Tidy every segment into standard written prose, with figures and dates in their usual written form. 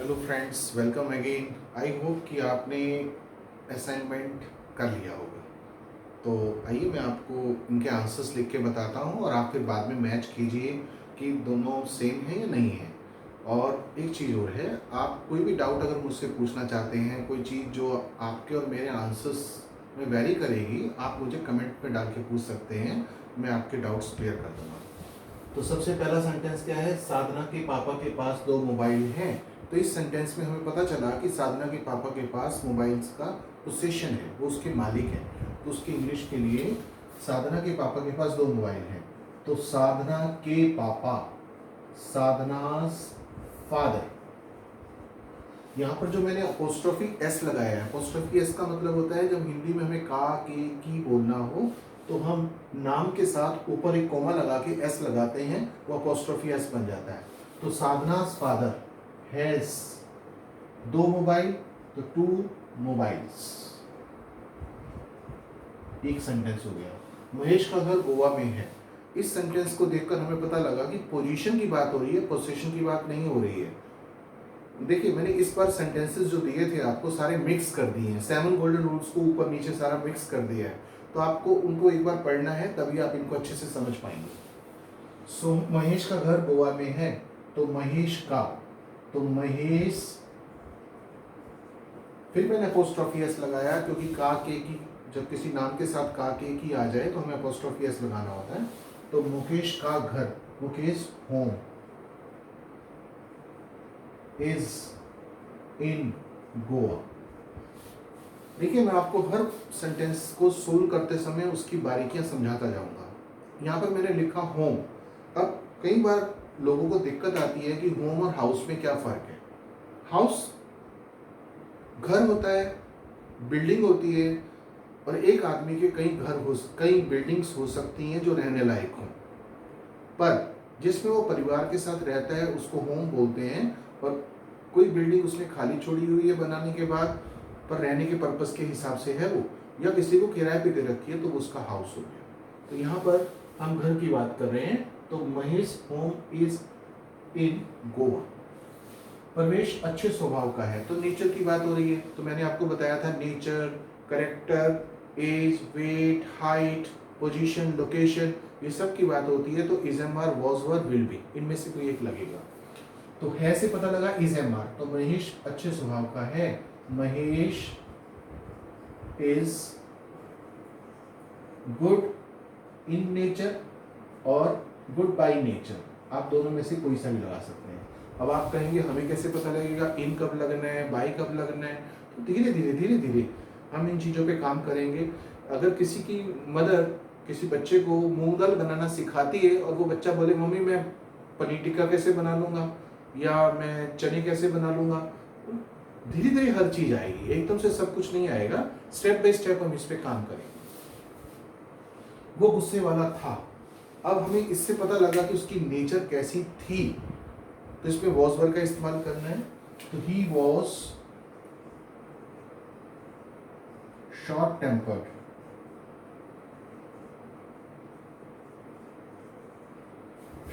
Hello friends, welcome again. I hope कि आपने assignment कर लिया होगा। तो आइए मैं आपको इनके आंसर्स लिख के बताता हूँ और आप फिर बाद में मैच कीजिए कि दोनों सेम है या नहीं है। और एक चीज़ और है, आप कोई भी डाउट अगर मुझसे पूछना चाहते हैं, कोई चीज़ जो आपके और मेरे आंसर्स में वेरी करेगी, आप मुझे कमेंट में डाल के पूछ सकते हैं। मैं आपके डाउट्स क्लियर कर दूँगा। तो सबसे पहला सेंटेंस क्या है? साधना के पापा के पास 2 मोबाइल हैं। तो इस सेंटेंस में हमें पता चला कि साधना के पापा के पास मोबाइल्स का पोसेशन है, वो उसके मालिक है। तो उसकी इंग्लिश के लिए साधना के पापा के पास 2 मोबाइल हैं। तो साधना के पापा, साधनास फादर। यहाँ पर जो मैंने अपोस्ट्रोफी एस लगाया है, अपोस्ट्रोफी एस का मतलब होता है जब हिंदी में हमें का के की बोलना हो तो हम नाम के साथ ऊपर एक कोमा लगा के एस लगाते हैं, वो अपोस्ट्रोफी एस बन जाता है। तो साधना's फादर हैज 2 मोबाइल, तो 2 मोबाइल्स। एक सेंटेंस हो गया। महेश का घर गोवा में है। इस सेंटेंस को देखकर हमें पता लगा कि पोजीशन की बात हो रही है, पोजीशन की बात नहीं हो रही है। देखिए, मैंने इस बार सेंटेंसेस जो दिए थे आपको सारे मिक्स कर दिए हैं। 7 गोल्डन रूल्स को ऊपर नीचे सारा मिक्स कर दिया है। तो आपको उनको एक बार पढ़ना है, तभी आप इनको अच्छे से समझ पाएंगे। सो महेश का घर गोवा में है, तो महेश का, तो महेश, फिर मैंने अपोस्ट्रोफी एस लगाया क्योंकि का के की, जब किसी नाम के साथ का के की आ जाए तो हमें अपोस्ट्रोफी एस लगाना होता है। तो मुकेश का घर, Mukesh home is in Goa. देखिए, मैं आपको हर सेंटेंस को सोल्व करते समय उसकी बारीकियां समझाता जाऊंगा। यहाँ पर मैंने लिखा होम। अब कई बार लोगों को दिक्कत आती है कि होम और हाउस में क्या फर्क है। हाउस घर होता है, बिल्डिंग होती है, और एक आदमी के कई बिल्डिंग्स हो सकती हैं जो रहने लायक हों, पर जिसमें वो परिवार के साथ रहता है उसको होम बोलते हैं। और कोई बिल्डिंग उसने खाली छोड़ी हुई है बनाने के बाद, पर रहने के पर्पस के हिसाब से है वो, या किसी को किराए पे दे रखी है, तो वो उसका हाउस हो गया। तो यहाँ पर हम घर की बात कर रहे हैं, तो Mahesh home is in Goa. Parvesh अच्छे स्वभाव का है, तो नेचर की बात हो रही है। तो मैंने आपको बताया था nature, character, age, weight, height, position, location, ये सब की बात होती है। तो is am are, was were, will be, इनमें से कोई एक लगेगा। तो है से पता लगा इज एम आर, तो महेश अच्छे स्वभाव का है। Mahesh is good in nature और गुड बाई नेचर, आप दोनों में से कोई सा भी लगा सकते हैं। अब आप कहेंगे हमें कैसे पता लगेगा इन कब लगना है, बाई कब लगना है? तो धीरे धीरे हम इन चीज़ों पे काम करेंगे। अगर किसी की मदर किसी बच्चे को मूंग दाल बनाना सिखाती है और वो बच्चा बोले मम्मी मैं पनीर टिक्का कैसे बना लूँगा, या मैं चने कैसे बना लूँगा, धीरे धीरे हर चीज़ आएगी, एकदम से सब कुछ नहीं आएगा। स्टेप बाय स्टेप हम इस पे काम करेंगे। वो गुस्से वाला था। अब हमें इससे पता लगा कि उसकी नेचर कैसी थी, तो इसमें वॉज वर का इस्तेमाल करना है। तो he was short tempered.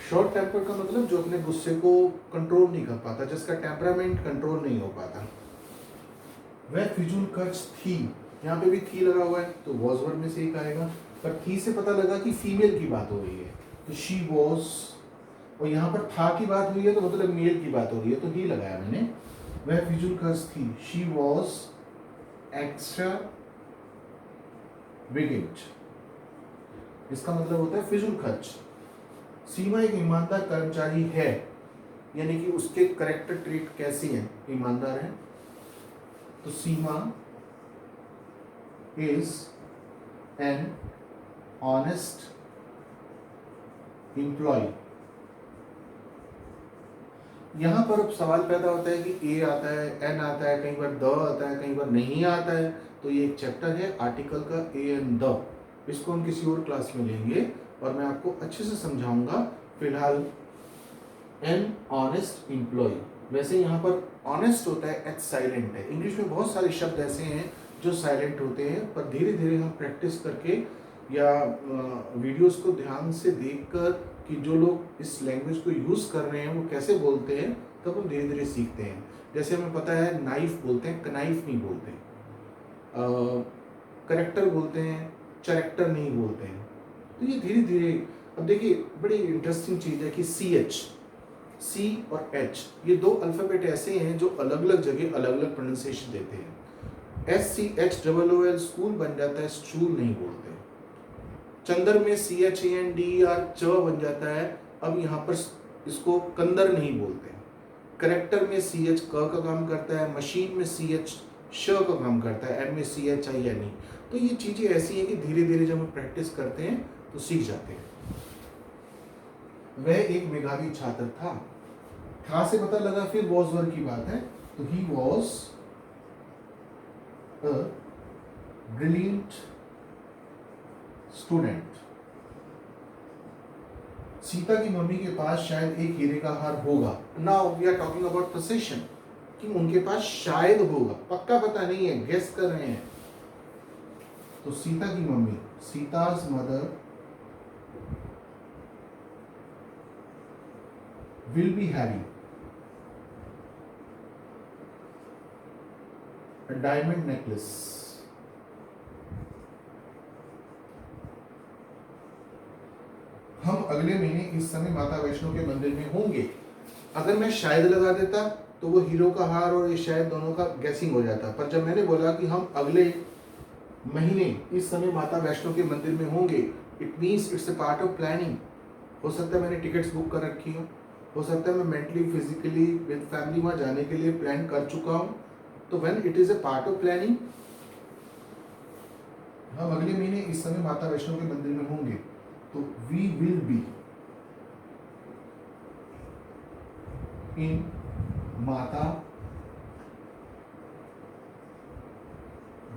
Short temper का मतलब जो अपने गुस्से को कंट्रोल नहीं कर पाता, जिसका टेम्परामेंट कंट्रोल नहीं हो पाता। वह फिजूल खर्च थी, यहाँ पे भी थी लगा हुआ है, तो वॉज वर्ड में से एक आएगा। पर थी से पता लगा कि फीमेल की बात हो रही है, तो शी वॉज, और यहाँ पर था की बात हुई है तो मतलब मेल की बात हो रही है, तो ही लगाया मैंने। वह फिजूल खर्च थी, शी वॉज एक्स्ट्रा विगिट, इसका मतलब होता है फिजूल खर्च। सीमा एक ईमानदार कर्मचारी है, यानी कि उसके करेक्टर ट्रेट कैसी हैं, ईमानदार है। तो सीमा इज एन ऑनेस्ट एम्प्लॉय। यहां पर अब सवाल पैदा होता है कि ए आता है, एन आता है, कई बार द आता है, कई बार नहीं आता है। तो ये एक चैप्टर है आर्टिकल का, ए एंड द, इसको हम किसी और क्लास में लेंगे और मैं आपको अच्छे से समझाऊंगा। फिलहाल एन ऑनेस्ट एम्प्लॉय, वैसे यहाँ पर ऑनेस्ट होता है, एच साइलेंट है। इंग्लिश में बहुत सारे शब्द ऐसे हैं जो साइलेंट होते हैं, पर धीरे धीरे हम प्रैक्टिस करके या वीडियोस को ध्यान से देखकर कि जो लोग इस लैंग्वेज को यूज़ कर रहे हैं वो कैसे बोलते हैं, तब हम धीरे धीरे सीखते हैं। जैसे हमें पता है नाइफ बोलते हैं, कनाइफ नहीं बोलते, करेक्टर बोलते हैं, चैरेक्टर नहीं बोलते हैं। तो ये धीरे धीरे, अब देखिए बड़ी इंटरेस्टिंग चीज़ है कि सी और एच, ये दो अल्फ़ाबेट ऐसे हैं जो अलग अलग जगह अलग अलग प्रोनाउंसिएशन देते हैं। SCHOOL स्कूल बन जाता है, स्टूल नहीं बोलते। चंदर में CHANDER च बन जाता है, अब यहाँ पर इसको कंदर नहीं बोलते। करेक्टर में CH क का काम करता है, मशीन में CH श का काम करता है, M में CHINE। तो ये चीज़ें ऐसी हैं कि धीरे धीरे जब हम प्रैक्टिस करते हैं तो सीख जाते हैं। वह एक मेधावी छात्र था से पता लगा, फिर वॉज वर की बात है, तो he was a brilliant student. Sita की मम्मी के पास शायद एक हीरे का हार होगा। Now we are talking about position, कि उनके पास शायद होगा, पक्का पता नहीं है, गेस कर रहे हैं। तो सीता की mummy, Sita's mother will be having a diamond necklace. हम अगले महीने इस समय माता वैष्णो के मंदिर में होंगे। अगर मैं शायद लगा देता तो वो हीरो का हार और ये शायद दोनों का गैसिंग हो जाता, पर जब मैंने बोला कि हम अगले महीने इस समय माता वैष्णो के मंदिर में होंगे, it means it's a part of planning. हो सकता है मैंने टिकट्स बुक कर रखी हो सकता है मैं मेंटली फिजिकली विद फैमिली वहाँ जाने के लिए प्लान कर चुका हूँ। तो when it is a part of planning, हम अगले महीने इस समय माता वैष्णो के मंदिर में होंगे, तो वी विल बी इन माता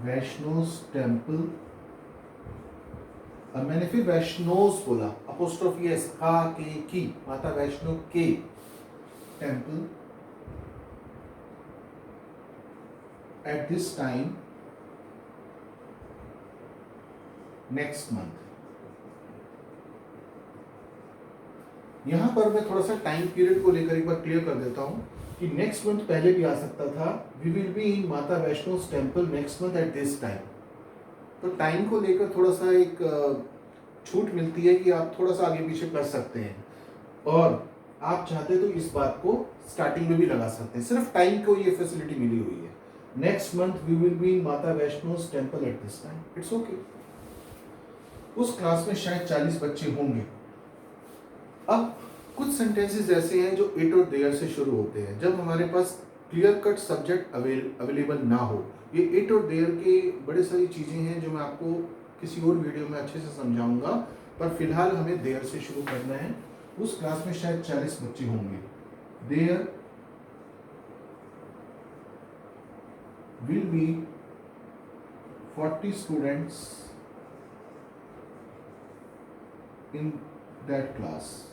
वैष्णोस टेम्पल। अब मैंने फिर वैष्णोस बोला, अपोस्ट्रोफी एस, का के की, माता वैष्णो के temple at this time next month. यहां पर मैं थोड़ा सा टाइम पीरियड को लेकर एक बार क्लियर कर देता हूं कि नेक्स्ट मंथ पहले भी आ सकता था। We will be in Mata Vaishno temple next month eight this time. तो टाइम को लेकर थोड़ा सा एक छूट मिलती है कि आप थोड़ा सा आगे पीछे कर सकते हैं, और आप चाहते तो इस बात को स्टार्टिंग में भी लगा सकते हैं। सिर्फ टाइम को ये फैसिलिटी मिली हुई है। Next month we will be in Mata Vaishno temple at this time, it's okay. उस क्लास में शायद 40 बच्चे होंगे। अब कुछ सेंटेंसेस ऐसे हैं जो इट और देयर से शुरू होते हैं। जब हमारे पास क्लियर कट सब्जेक्ट अवेलेबल ना हो, ये इट और देयर के बड़ी सारी चीज़ें हैं जो मैं आपको किसी और वीडियो में अच्छे से समझाऊंगा, पर फिलहाल हमें देयर से शुरू करना है। उस क्लास में शायद 40 बच्चे होंगे। There will be 40 students in that class.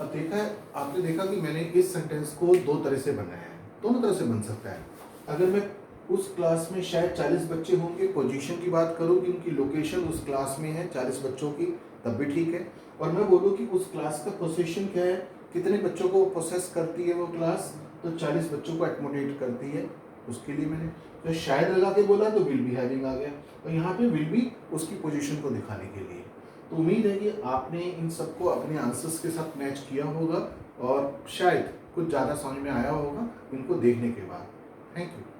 अब देखा है, आपने देखा कि मैंने इस सेंटेंस को दो तरह से बनाया है, दोनों तरह से बन सकता है। अगर मैं उस क्लास में शायद 40 बच्चे होंगे, पोजीशन की बात करूँ कि उनकी लोकेशन उस क्लास में है 40 बच्चों की, तब भी ठीक है। और मैं बोलूँ कि उस क्लास का पोजीशन क्या है, कितने बच्चों को प्रोसेस करती है वो क्लास, तो 40 बच्चों को एकोमोडेट करती है, उसके लिए मैंने तो शायद लगा के बोला तो विल बी हैविंग आ गया, और यहाँ पे विल बी उसकी पोजीशन को दिखाने के लिए। तो उम्मीद है कि आपने इन सबको अपने आंसर्स के साथ मैच किया होगा और शायद कुछ ज़्यादा समझ में आया होगा इनको देखने के बाद। Thank you.